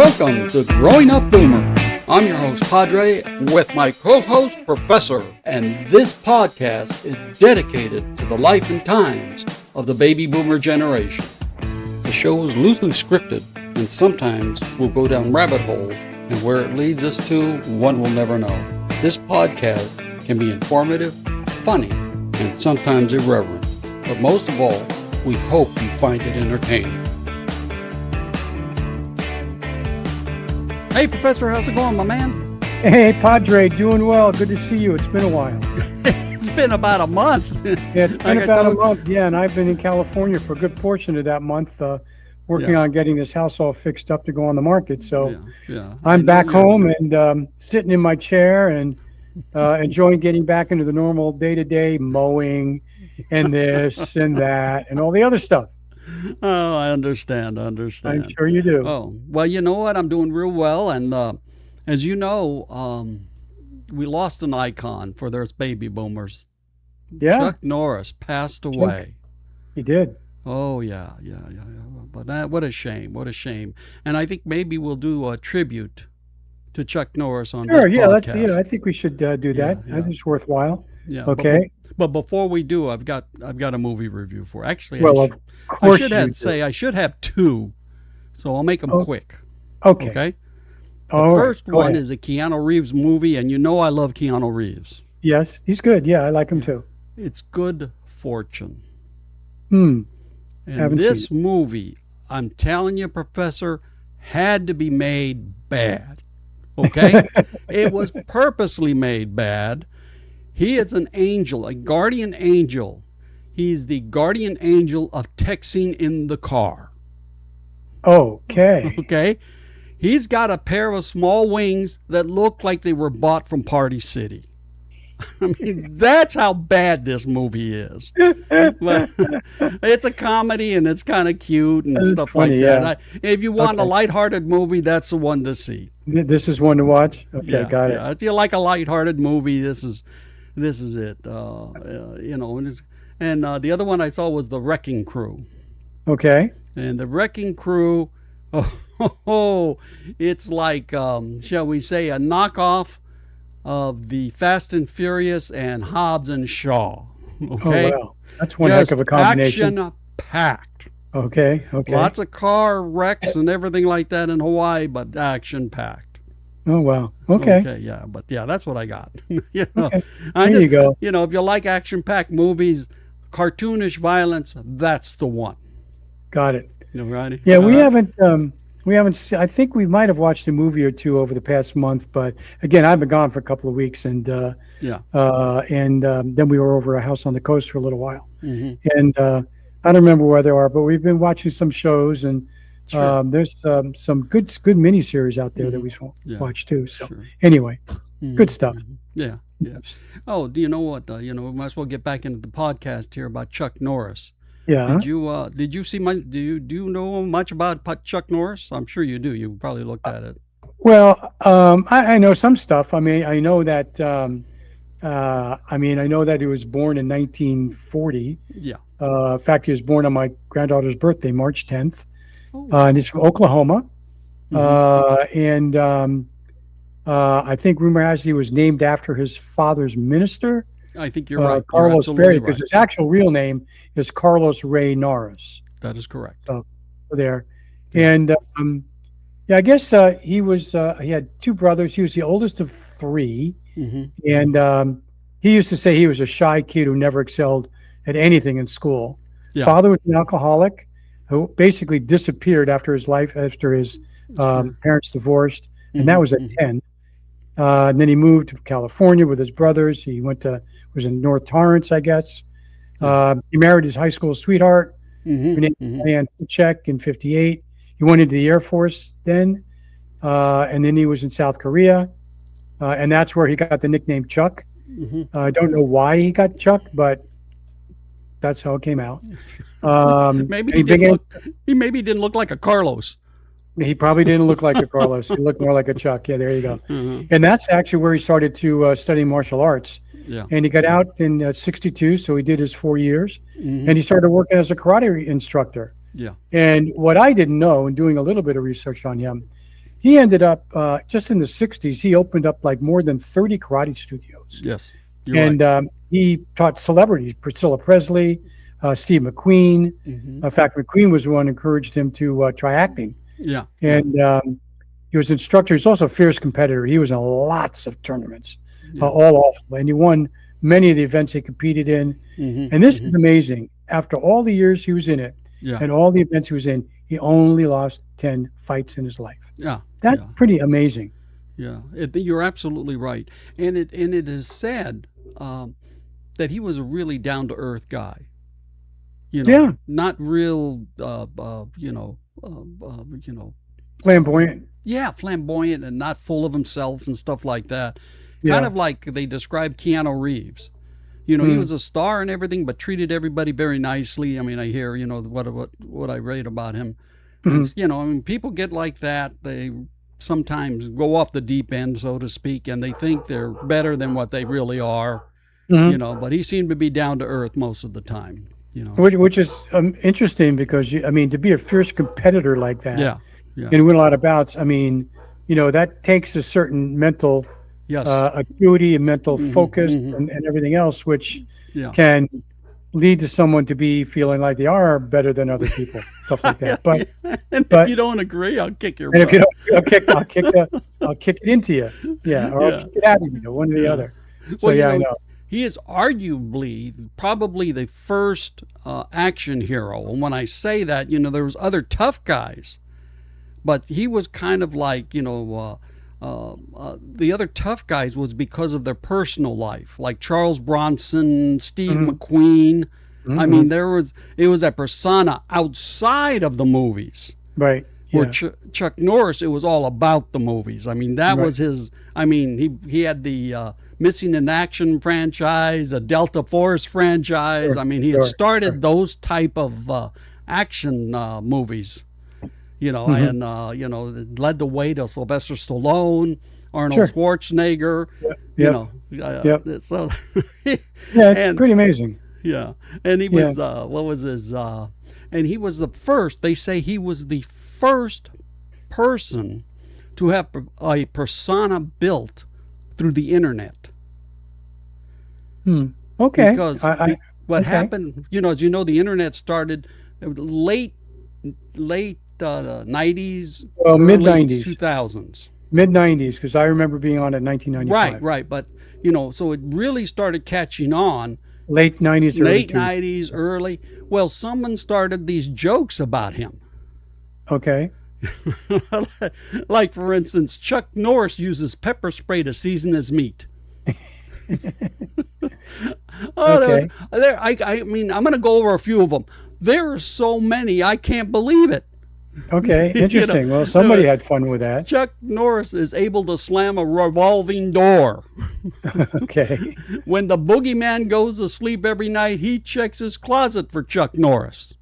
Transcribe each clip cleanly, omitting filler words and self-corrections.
Welcome to Growing Up Boomer. I'm your host, Padre, with my co-host, Professor. And this podcast is dedicated to the life and times of the baby boomer generation. The show is loosely scripted, and sometimes we'll go down rabbit holes, and where it leads us to, one will never know. This podcast can be informative, funny, and sometimes irreverent. But most of all, we hope you find it entertaining. Hey, Professor, how's it going, my man? Hey, Padre, doing well. Good to see you. It's been a while. It's been about a month. Yeah, it's been about a month. Yeah, and I've been in California for a good portion of that month, working on getting this house all fixed up to go on the market. So I'm back home and sitting in my chair and enjoying getting back into the normal day-to-day mowing and this and that and all the other stuff. Oh, I understand. I'm sure you do. Oh, well, you know what? I'm doing real well. And as you know, we lost an icon for those baby boomers. Yeah. Chuck Norris passed away. He did. Oh, yeah. But what a shame. What a shame. And I think maybe we'll do a tribute to Chuck Norris on this podcast. I think we should do that. Yeah. I think it's worthwhile. Yeah. Okay. But before we do, I've got a movie review for. Actually, of course I should have two, so I'll make them quick. Okay. The first one is a Keanu Reeves movie, and you know I love Keanu Reeves. Yes, he's good. Yeah, I like him too. It's Good Fortune. And this movie, I'm telling you, Professor, had to be made bad. Okay? It was purposely made bad. He is an angel, a guardian angel. He's the guardian angel of texting in the car. Okay. Okay? He's got a pair of small wings that look like they were bought from Party City. I mean, that's how bad this movie is. But it's a comedy and it's kind of cute and stuff funny, like that. If you want a lighthearted movie, that's the one to see. This is one to watch? Okay, got it. If you like a lighthearted movie, this is it. And the other one I saw was The Wrecking Crew. Okay. And The Wrecking Crew, it's like, shall we say, a knockoff of the Fast and Furious and Hobbs and Shaw. Okay? Oh, wow. That's one heck of a combination. Action-packed. Okay. Lots of car wrecks and everything like that in Hawaii, but action-packed. Oh, wow. Okay. That's what I got. Okay. You go. You know, if you like action-packed movies, cartoonish violence, that's the one. Got it. You know, right? Yeah, we haven't I think we might have watched a movie or two over the past month, but again, I've been gone for a couple of weeks and then we were over a house on the coast for a little while. Mm-hmm. And I don't remember where they are, but we've been watching some shows and there's some good miniseries out there that we watch too. So anyway, good stuff. Yeah. Oh, do you know what? We might as well get back into the podcast here about Chuck Norris. Yeah. Did you see do you know much about Chuck Norris? I'm sure you do. You probably looked at it. Well, I know some stuff. I mean, I know that. I know that he was born in 1940. Yeah. In fact, he was born on my granddaughter's birthday, March 10th. And he's from Oklahoma. Mm-hmm. I think rumor has he was named after his father's minister. I think you're right. Carlos Berry, because his actual real name is Carlos Ray Norris. That is correct. So there. And I guess he had two brothers. He was the oldest of three. Mm-hmm. And he used to say he was a shy kid who never excelled at anything in school. Yeah. Father was an alcoholic who basically disappeared after his parents divorced. And that was at 10. And then he moved to California with his brothers. He was in North Torrance, I guess. He married his high school sweetheart, named Diane Czech in 1958. He went into the Air Force then, and then he was in South Korea, and that's where he got the nickname Chuck. Mm-hmm. I don't know why he got Chuck, but that's how it came out. Maybe he didn't look like a Carlos. He probably didn't look like a Carlos. He looked more like a Chuck. Yeah, there you go. Mm-hmm. And that's actually where he started to study martial arts. Yeah. And he got out in 1962, so he did his 4 years. Mm-hmm. And he started working as a karate instructor. Yeah. And what I didn't know, in doing a little bit of research on him, he ended up just in the 60s. He opened up like more than 30 karate studios. Yes, you're And right. he taught celebrities, Priscilla Presley, Steve McQueen. Hmm. In fact, McQueen was the one who encouraged him to try acting. Yeah, yeah, And he was instructor. He's also a fierce competitor. He was in lots of tournaments, yeah. all awful. And he won many of the events he competed in. Hmm. And this Hmm. is amazing. After all the years he was in it Yeah, and all the events he was in, he only lost 10 fights in his life. yeah, That's yeah, pretty amazing. yeah. You're absolutely right, and it is sad that he was a really down to earth guy. Yeah, Not real, you know, flamboyant. yeah, flamboyant and not full of himself and stuff like that. Kind Yeah. of like they described Keanu Reeves. He Mm. was a star and everything, but treated everybody very nicely. I mean, I hear, what I read about him. And, Mhm. I mean, people get like that. They sometimes go off the deep end, so to speak, and they think they're better than what they really are, Mhm. but he seemed to be down to earth most of the time. Which is interesting because I mean, to be a fierce competitor like that Yeah, yeah, and win a lot of bouts, I mean, that takes a certain mental yes. acuity and mental Hmm. focus Hmm. and everything else, which Yeah. can lead to someone to be feeling like they are better than other people, stuff like Yeah, that. But yeah. And if but you don't agree, I'll kick your and if you butt. don't, I'll kick it into you, yeah, or I'll Yeah, kick it out of you, one or the yeah. other. So Well, yeah, I know. he is arguably probably the first action hero. And when I say that, there was other tough guys, but he was kind of like, the other tough guys was because of their personal life, like Charles Bronson, Steve Hmm. McQueen. I Hmm. mean, it was a persona outside of the movies. Right. Where Yeah. Chuck Norris, it was all about the movies. I mean, that Right. was his. I mean, he had the Missing in Action franchise, a Delta Force franchise. Sure. I mean, he had Sure. Sure. started those type of action movies. Hmm. And it led the way to Sylvester Stallone, Arnold Sure. Schwarzenegger. Yep. You Yep. know, Yep. so Yeah, it's and pretty amazing. yeah, and he Yeah. was what was his? And he was the first. They say he was the first person to have a persona built through the internet. Hmm. Okay. Because I what okay. happened, as the internet started late 90s, Well, mid early '90s, 2000s. mid '90s, because I remember being on it Right, 1995. right. But so it really started catching on Late '90s, early late 2000s. 90s, early. Well, someone started these jokes about him. Okay. Like, for instance, Chuck Norris uses pepper spray to season his meat. Oh, Okay. I mean, I'm going to go over a few of them. There are so many, I can't believe it. Okay. You know, Interesting. Well, somebody had fun with that. Chuck Norris is able to slam a revolving door. Okay. When the boogeyman goes to sleep every night, he checks his closet for Chuck Norris.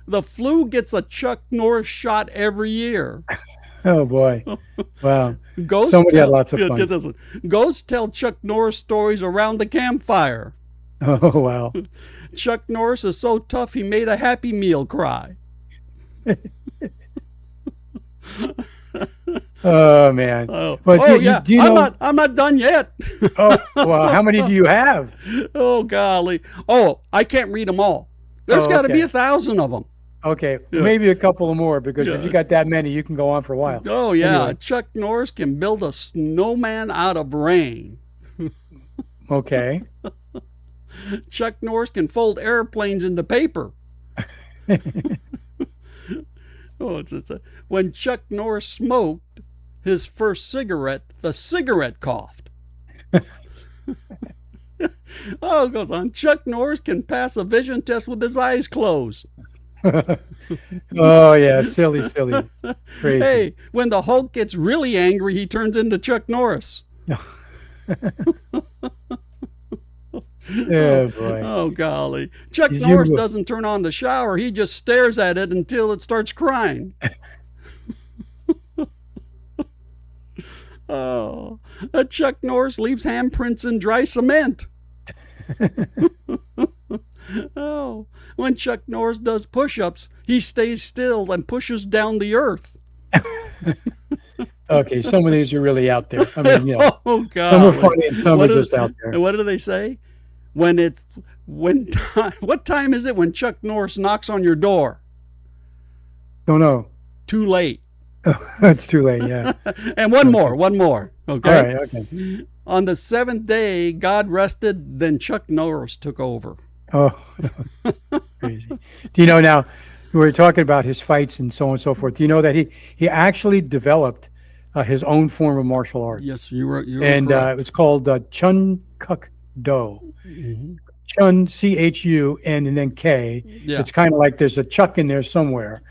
The flu gets a Chuck Norris shot every year. Oh boy. Wow. Ghosts Somebody had tell, lots of yeah, fun. get this one. Ghosts tell Chuck Norris stories around the campfire. Oh wow. Chuck Norris is so tough he made a Happy Meal cry. Oh man. Oh, But oh yeah. do you I'm know? not done yet. Oh well. How many do you have? Oh golly. Oh, I can't read them all. There's Oh, got to be okay. 1,000 of them. Okay. Yeah. Maybe a couple more because if Yeah. you got that many, you can go on for a while. Oh yeah. Anyway. Chuck Norris can build a snowman out of rain. Okay. Chuck Norris can fold airplanes into paper. Oh, when Chuck Norris smoked his first cigarette, the cigarette coughed. Oh, it goes on. Chuck Norris can pass a vision test with his eyes closed. Oh yeah. Silly. Crazy. Hey, when the Hulk gets really angry, he turns into Chuck Norris. Oh boy. Oh, golly. Chuck Did Norris you? doesn't turn on the shower. He just stares at it until it starts crying. Oh, Chuck Norris leaves handprints in dry cement. Oh, when Chuck Norris does push-ups, he stays still and pushes down the earth. Okay, some of these are really out there. I mean, Oh some are God! funny and some are just out there. What do they say? When time? What time is it when Chuck Norris knocks on your door? Don't know. Too late. It's too late. Yeah. And one more. Okay. All right. Okay. On the seventh day, God rested. Then Chuck Norris took over. Oh, crazy. Do you know now? We were talking about his fights and so on and so forth. Do you know that he actually developed his own form of martial arts? Yes, you were. And it's called Chun Kuk Do. Mm-hmm. Chun, CHUN, and then K. Yeah. It's kind of like there's a Chuck in there somewhere.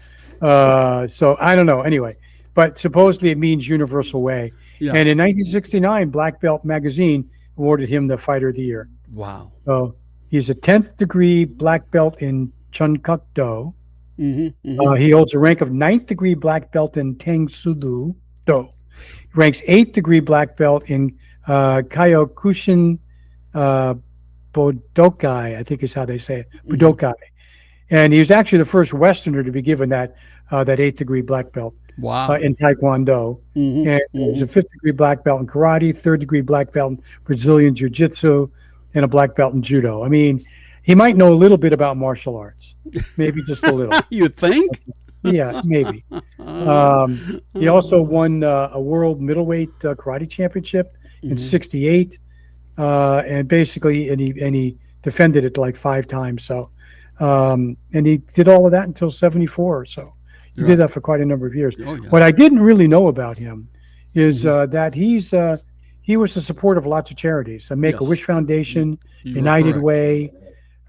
So I don't know. Anyway, but supposedly it means universal way. Yeah. And in 1969, Black Belt magazine awarded him the Fighter of the Year. Wow. So he's a 10th degree black belt in Chun Kuk Do. Mm-hmm. Mm-hmm. He holds a rank of 9th degree black belt in Tang Sudo Do. He ranks 8th degree black belt in Kyokushin Budokai, I think is how they say it, Budokai. And he was actually the first Westerner to be given that 8th degree black belt. Wow. In Taekwondo. Mm-hmm. And he's a 5th degree black belt in karate, 3rd degree black belt in Brazilian jiu-jitsu, and a black belt in judo. I mean, he might know a little bit about martial arts, maybe just a little. You think? Yeah, maybe. He also won a world middleweight karate championship in '68, and basically, and he defended it like 5 times. So, and he did all of that until '74 or so. He did that for quite a number of years. Oh, yeah. What I didn't really know about him is that he was the support of lots of charities, the Make-A-Wish Foundation, United Way.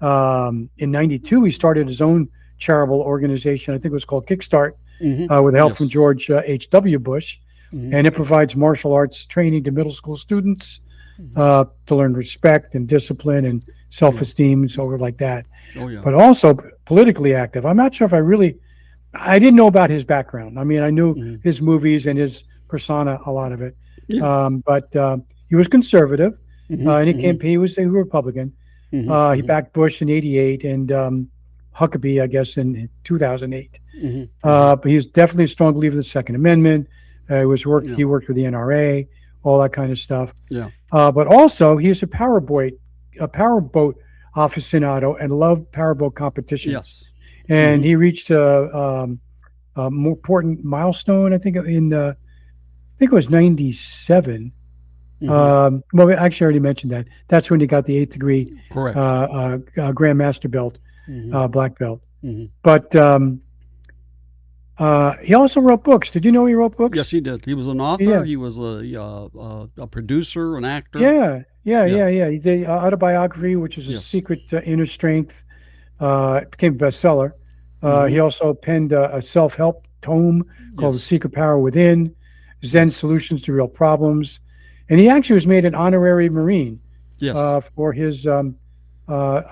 In '92, he started his own charitable organization. I think it was called Kickstart, with help from George H.W. Bush. And it provides martial arts training to middle school students to learn respect and discipline and self-esteem and so like that. Oh, yeah. But also politically active. I'm not sure if I didn't know about his background. I mean, I knew his movies and his persona, a lot of it. Yeah. But he was conservative, and he was a Republican. He backed Bush in '88 and Huckabee, I guess, in 2008. But he was definitely a strong believer in the Second Amendment. He worked with the NRA, all that kind of stuff. Yeah. But also, he's a powerboat aficionado and loved powerboat competitions. Yes. And he reached a more important milestone, I think it was '97. Well, actually, I already mentioned that. That's when he got the 8th degree Grandmaster belt, black belt. But he also wrote books. Did you know he wrote books? Yes, he did. He was an author. Yeah. He was a producer, an actor. Yeah. He did autobiography, which is A Secret Inner Strength. It became a bestseller. He also penned a self-help tome called The Secret Power Within, Zen Solutions to Real Problems. And he actually was made an honorary Marine for his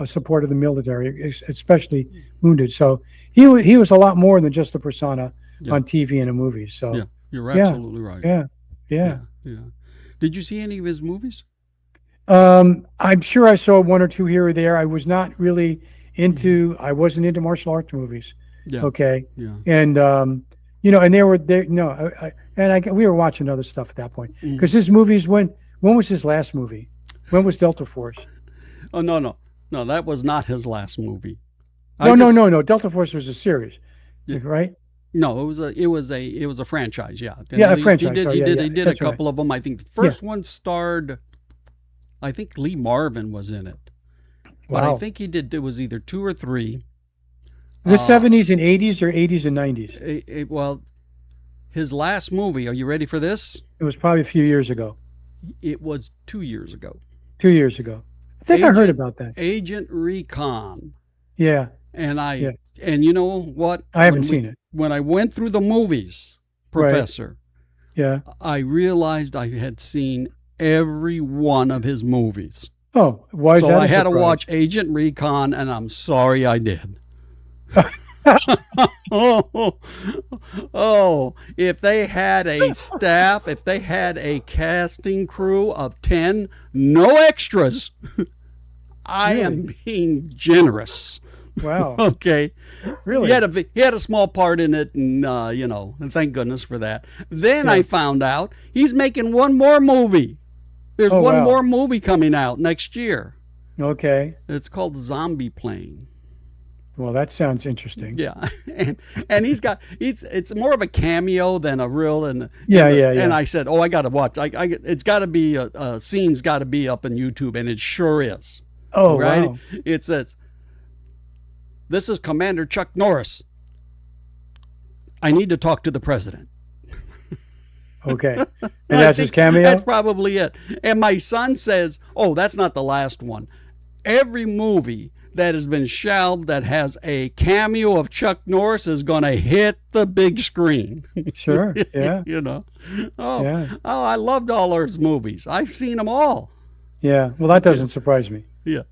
support of the military, especially wounded. So he was a lot more than just a persona on TV and a movie. So yeah, you're absolutely right. Yeah. Did you see any of his movies? I'm sure I saw 1 or 2 here or there. I was not really I wasn't into martial arts movies. Yeah. Okay. Yeah. And and they were there. No, we were watching other stuff at that point because his movies. When was his last movie? When was Delta Force? Oh no, that was not his last movie. No. Delta Force was a series, right? No, it was a franchise. Yeah. Yeah, a franchise. He did That's a couple of them. I think the first one starred. I think Lee Marvin was in it. But Wow. I think it was either 2 or 3. The 70s and 80s or 80s and 90s? Well, his last movie, are you ready for this? It was probably a few years ago. It was 2 years ago. 2 years ago. I think I heard about that. Agent Recon. Yeah. And and you know what? I haven't seen it. When I went through the movies, Professor, I realized I had seen every one of his movies. Oh, why is that? So I had to watch Agent Recon, and I'm sorry I did. If they had a staff, if they had a casting crew of 10, no extras, I Really? am being generous. Wow. Okay. Really? He had a small part in it, and and thank goodness for that. Then Yeah. I found out he's making one more movie. There's Oh, one wow. more movie coming out next year. Okay. It's called Zombie Plane. Well, that sounds interesting. Yeah, and it's more of a cameo than a real Yeah. And I said, oh, I got to watch. It's got to be a scene's got to be up on YouTube, and it sure is. Oh, Right? wow. It says, "This is Commander Chuck Norris. I need to talk to the president." Okay. And that's his cameo? That's probably it. And my son says, "Oh, that's not the last one. Every movie that has been shelved that has a cameo of Chuck Norris is going to hit the big screen." Sure. Yeah. Oh, Yeah. oh, I loved all those movies. I've seen them all. Yeah. Well, that doesn't surprise me. Yeah.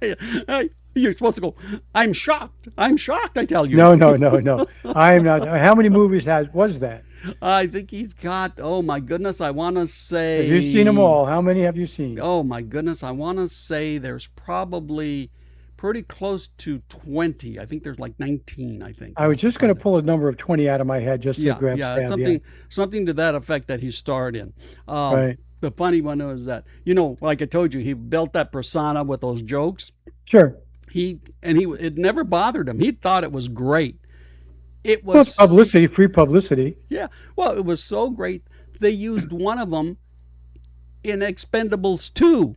Hey, you're supposed to go, I'm shocked. I'm shocked, I tell you. No. I'm not. How many movies was that? I think he's got, oh my goodness, I want to say. Have you seen them all? How many have you seen? Oh my goodness, I want to say there's probably pretty close to 20. I think there's like 19, I think. I was just going to pull a number of 20 out of my head just to Yeah, grab yeah, stab. something to that effect that he starred in. Right. The funny one was that, like I told you, he built that persona with those jokes. Sure. It never bothered him. He thought it was great. It Well, was it's publicity, free publicity. Yeah. Well, it was so great. They used one of them in Expendables 2.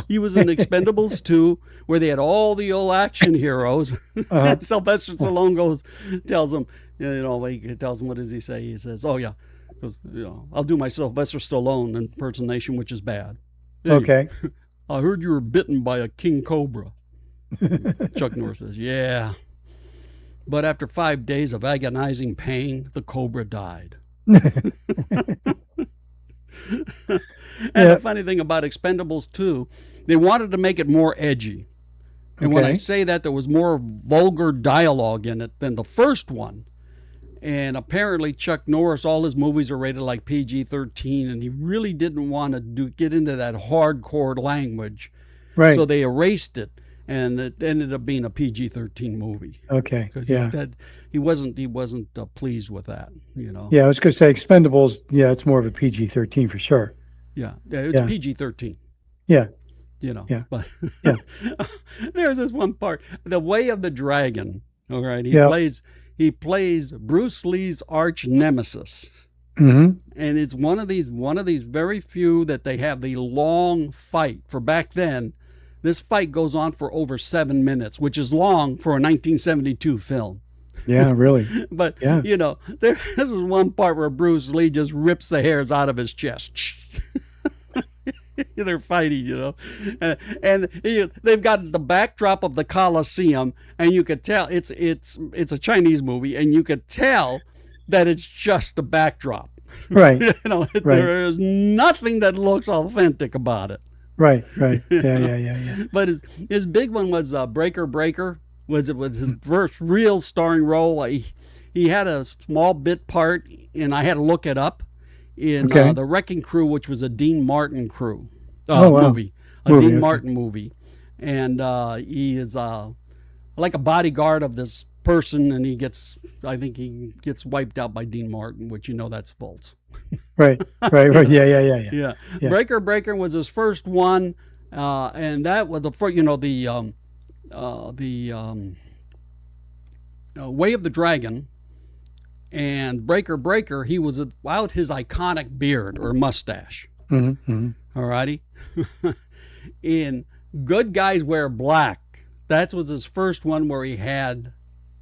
He was in Expendables 2, where they had all the old action heroes. Uh-huh. Sylvester Stallone tells him, he tells him, what does he say? He says, "Oh yeah, I'll do my Sylvester Stallone impersonation, which is bad." "Hey, Okay. I heard you were bitten by a king cobra." Chuck Norris says, "Yeah. But after 5 days of agonizing pain, the cobra died." And the funny thing about Expendables 2, they wanted to make it more edgy. And when I say that, there was more vulgar dialogue in it than the first one. And apparently Chuck Norris, all his movies are rated like PG-13, and he really didn't want to get into that hardcore language. Right. So they erased it, and it ended up being a PG-13 movie. Okay. Because Yeah. he wasn't pleased with that, Yeah, I was going to say Expendables. Yeah, it's more of a PG-13 for sure. Yeah, it's PG-13. Yeah. Yeah. But Yeah. there's this one part, The Way of the Dragon. All right, he plays Bruce Lee's arch nemesis. Mm-hmm. And it's one of these very few that they have the long fight. For back then, this fight goes on for over 7 minutes, which is long for a 1972 film. Yeah, really. But Yeah. this is one part where Bruce Lee just rips the hairs out of his chest. They're fighting, and they've got the backdrop of the Colosseum, and you could tell it's a Chinese movie, and you could tell that it's just a backdrop. Right. Right. There is nothing that looks authentic about it. Right. Yeah. But his big one was Breaker Breaker. Was his first real starring role. He had a small bit part, and I had to look it up, in The Wrecking Crew, which was a Dean Martin movie, Dean Martin movie. And he is like a bodyguard of this person, and I think he gets wiped out by Dean Martin, which that's false. Right. Yeah. Breaker Breaker was his first one, and that was the first, Way of the Dragon and Breaker Breaker, he was without his iconic beard or mustache. Mm-hmm. All righty. In Good Guys Wear Black, that was his first one where he had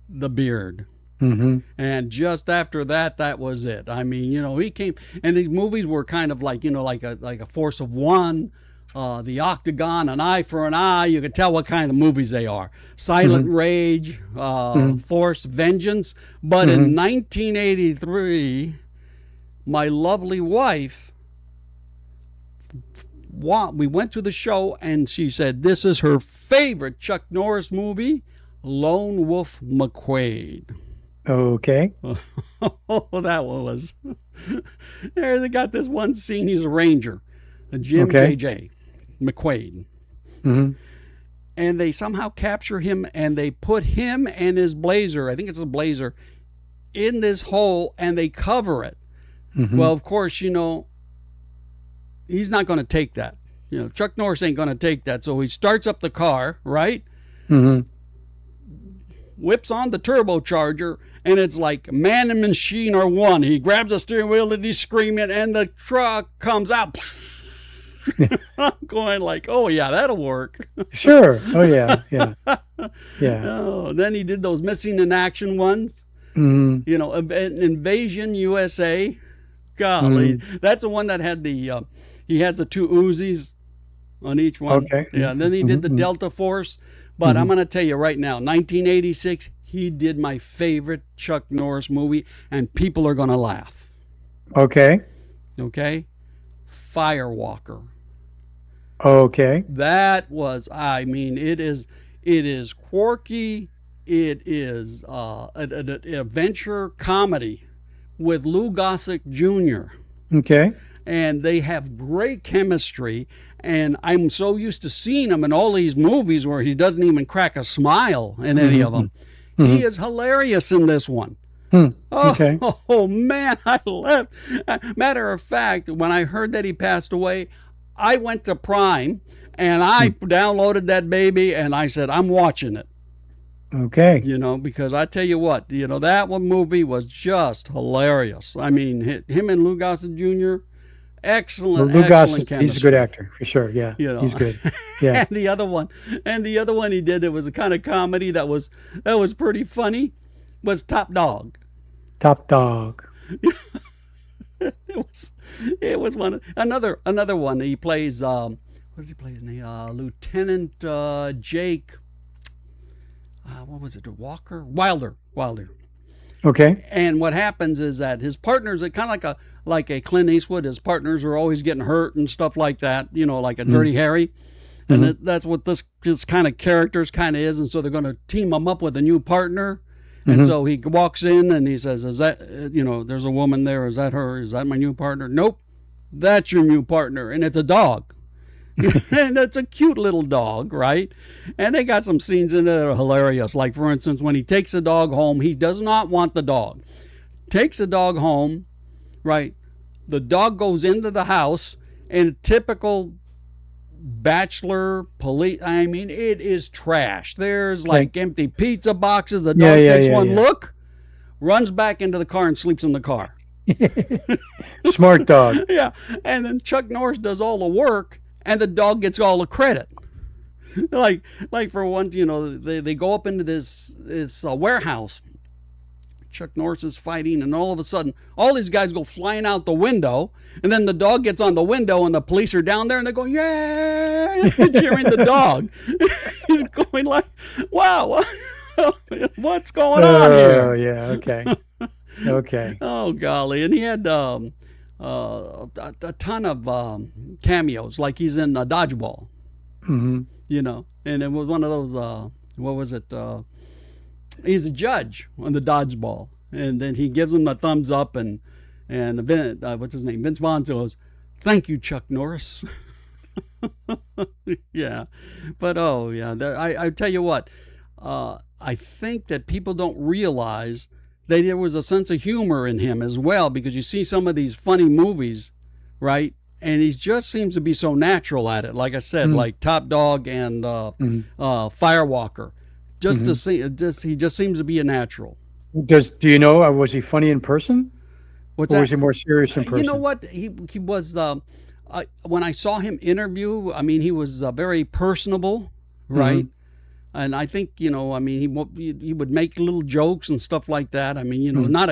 the beard. Mm-hmm. And just after that, that was it. I mean, he came, and these movies were kind of like, like a Force of One, The Octagon, An Eye for an Eye. You could tell what kind of movies they are. Silent Rage, Force, Vengeance. But in 1983, my lovely wife, we went to the show, and she said this is her favorite Chuck Norris movie, Lone Wolf McQuade. Okay. Oh, that one was. There, they got this one scene. He's a ranger, Jim J.J. McQuade. Mm-hmm. and they somehow capture him, and they put him and his blazer, I think it's a blazer, in this hole, and they cover it. Mm-hmm. Well, of course, he's not going to take that. Chuck Norris ain't going to take that. So he starts up the car, right? Mm-hmm. Whips on the turbocharger, and it's like man and machine are one. He grabs the steering wheel and he's screaming, and the truck comes out. I'm going like, oh yeah, that'll work. Sure. Oh yeah. Yeah. Oh, then he did those missing in action ones. Mm-hmm. Invasion USA. Golly, that's the one that had he has the two Uzis on each one. Okay. Yeah. And then he did the Delta Force. But I'm going to tell you right now, 1986, he did my favorite Chuck Norris movie, and people are going to laugh. Okay. Firewalker. Okay. That was, it is quirky. It is an adventure comedy with Lou Gossett Jr. Okay. And they have great chemistry. And I'm so used to seeing him in all these movies where he doesn't even crack a smile in any of them. He is hilarious in this one. Okay. Oh, man, I left. Matter of fact, when I heard that he passed away, I went to Prime and I downloaded that baby, and I said, I'm watching it. Okay. Because I tell you what, that one movie was just hilarious. I mean, him and Lou Gossett Jr., excellent. Lou Gossett, chemistry. he's a good actor for sure. Yeah, he's good. Yeah. and the other one he did, it was a kind of comedy that was pretty funny, was Top Dog. Top Dog. It was another one. He plays what does he play his name? Lieutenant Jake. What was it? Wilder. Okay. And what happens is that his partners are kind of like a Clint Eastwood. His partners are always getting hurt and stuff like that. Like a Dirty Harry. And that's what this kind of characters kind of is. And so they're going to team him up with a new partner. And so he walks in and he says, is that, there's a woman there. Is that her? Is that my new partner? Nope. That's your new partner. And it's a dog. And it's a cute little dog, right? And they got some scenes in there that are hilarious. Like, for instance, when he takes the dog home, he does not want the dog. Takes the dog home, right? The dog goes into the house, and typical bachelor police, it is trash. There's like empty pizza boxes. The dog takes one look, runs back into the car and sleeps in the car. Smart dog. Yeah. And then Chuck Norris does all the work, and the dog gets all the credit. Like for one, they go up into this warehouse. Chuck Norris is fighting, and all of a sudden, all these guys go flying out the window, and then the dog gets on the window, and the police are down there, and they're going, yay, cheering the dog. He's going like, wow, what's going on here? Oh, yeah, okay. Okay. Oh, golly. And he had a ton of cameos, like he's in Dodgeball, and it was one of those, what was it? He's a judge on the Dodgeball, and then he gives him the thumbs up, and what's his name? Vince Vaughn goes, thank you, Chuck Norris. Yeah. But, I tell you what, I think that people don't realize that there was a sense of humor in him as well, because you see some of these funny movies, right? And he just seems to be so natural at it. Like I said, like Top Dog and Firewalker. He just seems to be a natural. Do you know, was he funny in person? What's or that? Was he more serious in person? You know what? He was, when I saw him interview, he was very personable, right? And I think, he would make little jokes and stuff like that. Not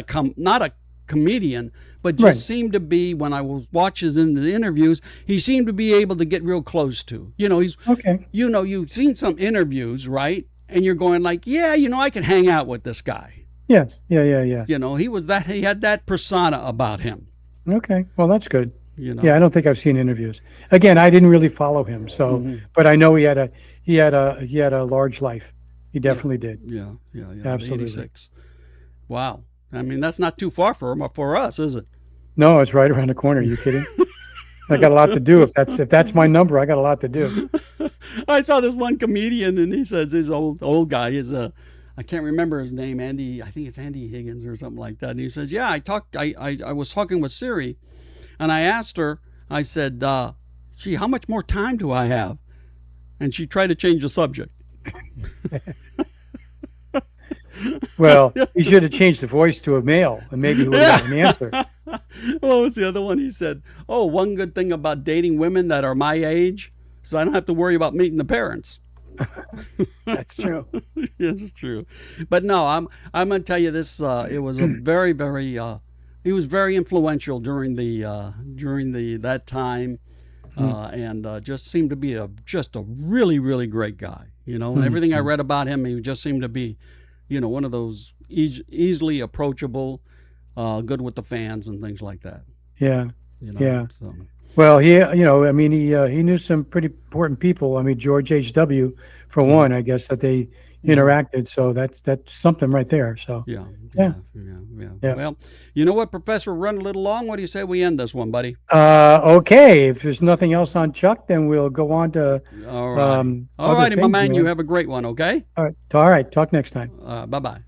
a comedian, but just seemed to be, when I was watching the interviews, he seemed to be able to get real close to. He's okay. You've seen some interviews, right? And you're going like, yeah, I can hang out with this guy. Yes. Yeah. He had that persona about him. Okay. Well, that's good. Yeah, I don't think I've seen interviews. Again, I didn't really follow him, so but I know he had a large life. He definitely did. Yeah. Absolutely. 86. Wow. That's not too far for us, is it? No, it's right around the corner. Are you kidding? I got a lot to do. If that's my number, I got a lot to do. I saw this one comedian, and he says his old guy is I can't remember his name, Andy. I think it's Andy Higgins or something like that. And he says, "Yeah, I was talking with Siri, and I asked her. I said, gee, how much more time do I have?" And she tried to change the subject. Well, you should have changed the voice to a male, and maybe he would have gotten an answer. What was the other one? He said, "Oh, one good thing about dating women that are my age is I don't have to worry about meeting the parents." That's true. Yes, it's true. But no, I'm going to tell you this. It was a very, very. He was very influential during that time, and just seemed to be just a really, really great guy. And everything I read about him, he just seemed to be, one of those easily approachable, good with the fans and things like that. Yeah. Yeah. So. Well, he knew some pretty important people. I mean, George H.W. for one, I guess, that they interacted. So that's something right there. So yeah. Well, you know what, Professor, run a little long. What do you say we end this one, buddy? Okay. If there's nothing else on Chuck, then we'll go on to all right. All righty, my man. You have a great one. Okay. All right. Talk next time. Bye-bye.